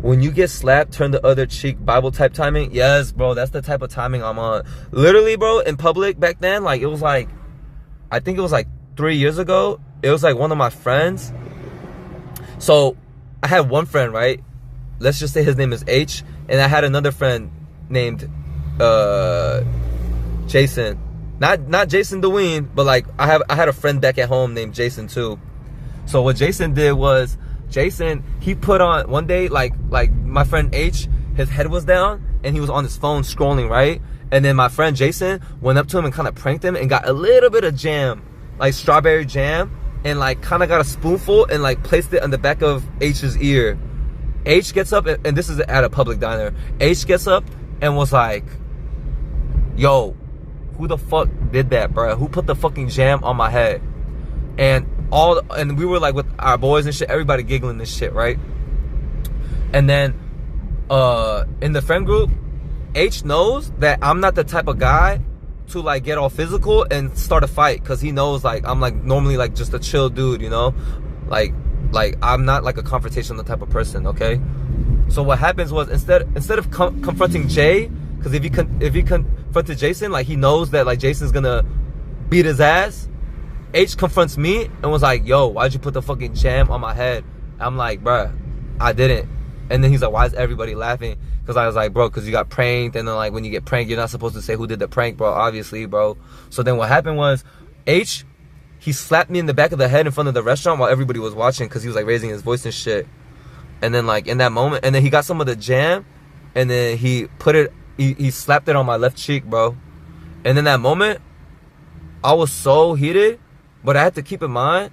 when you get slapped, turn the other cheek, Bible type timing. Yes, bro, that's the type of timing I'm on. Literally, bro, in public back then, like, it was like, I think it was like 3 years ago. It was like one of my friends. So I had one friend, right? Let's just say his name is H. And I had another friend named Jason. Not JasonTheWeen, but like I had a friend back at home named Jason too. So what Jason did was, he put on one day, like my friend H, his head was down and he was on his phone scrolling, right? And then my friend Jason went up to him and kind of pranked him and got a little bit of jam, like strawberry jam, and like kind of got a spoonful and like placed it on the back of H's ear. H gets up, and this is at a public diner. H gets up and was like, yo, who the fuck did that, bro? Who put the fucking jam on my head? And we were like with our boys and shit, everybody giggling this shit, right? And then in the friend group, H knows that I'm not the type of guy to like get all physical and start a fight, because he knows like I'm like normally like just a chill dude, you know? Like I'm not like a confrontational type of person, okay? So what happens was, instead of confronting Jay, because if he confronted Jason, like he knows that like Jason's gonna beat his ass, H confronts me and was like, yo, why'd you put the fucking jam on my head? I'm like, bruh, I didn't. And then he's like, why is everybody laughing? Because I was like, bro, because you got pranked. And then like when you get pranked, you're not supposed to say who did the prank, bro, obviously, bro. So then what happened was, H, he slapped me in the back of the head in front of the restaurant while everybody was watching, because he was like raising his voice and shit. And then like in that moment, and then he got some of the jam and then he slapped it on my left cheek, bro. And in that moment, I was so heated, but I had to keep in mind,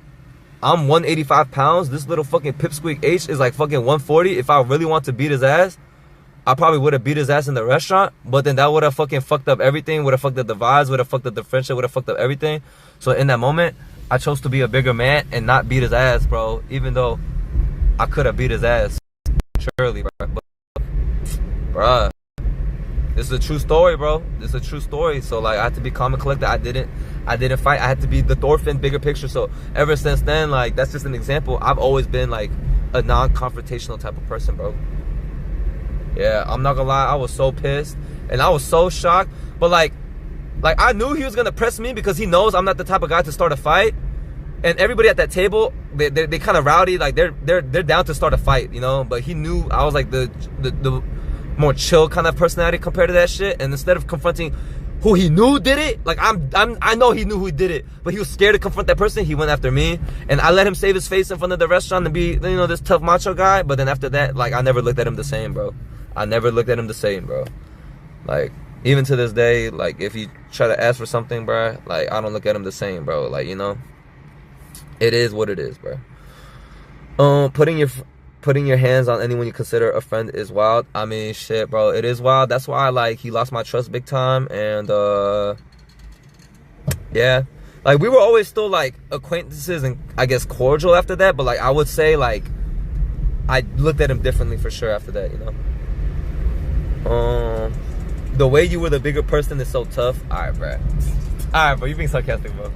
I'm 185 pounds. This little fucking pipsqueak H is like fucking 140. If I really want to beat his ass, I probably would have beat his ass in the restaurant, but then that would have fucking fucked up everything, would have fucked up the vibes, would have fucked up the friendship, would have fucked up everything. So in that moment, I chose to be a bigger man and not beat his ass, bro, even though I could have beat his ass, surely, bro. But, bruh, this is a true story, bro. This is a true story. So like, I had to be calm and collected. I didn't fight. I had to be the Thorfinn, bigger picture. So ever since then, like, that's just an example. I've always been like a non-confrontational type of person, bro. Yeah, I'm not gonna lie, I was so pissed and I was so shocked. But like I knew he was gonna press me, because he knows I'm not the type of guy to start a fight. And everybody at that table, they kind of rowdy, like they're down to start a fight, you know. But he knew I was like the more chill kind of personality compared to that shit. And instead of confronting who he knew did it, like I know he knew who did it, but he was scared to confront that person. He went after me, and I let him save his face in front of the restaurant and be, you know, this tough macho guy. But then after that, like, I never looked at him the same, bro. I never looked at him the same, bro. Like, even to this day, like, if he try to ask for something, bro, like, I don't look at him the same, bro. Like, you know, it is what it is, bro. Putting your hands on anyone you consider a friend is wild. I mean, shit, bro, it is wild. That's why, like, he lost my trust big time. And yeah, like, we were always still like acquaintances and I guess cordial after that. But like, I would say, like, I looked at him differently for sure after that, you know. The way you were the bigger person is so tough. Alright, bro, you're being sarcastic, bro.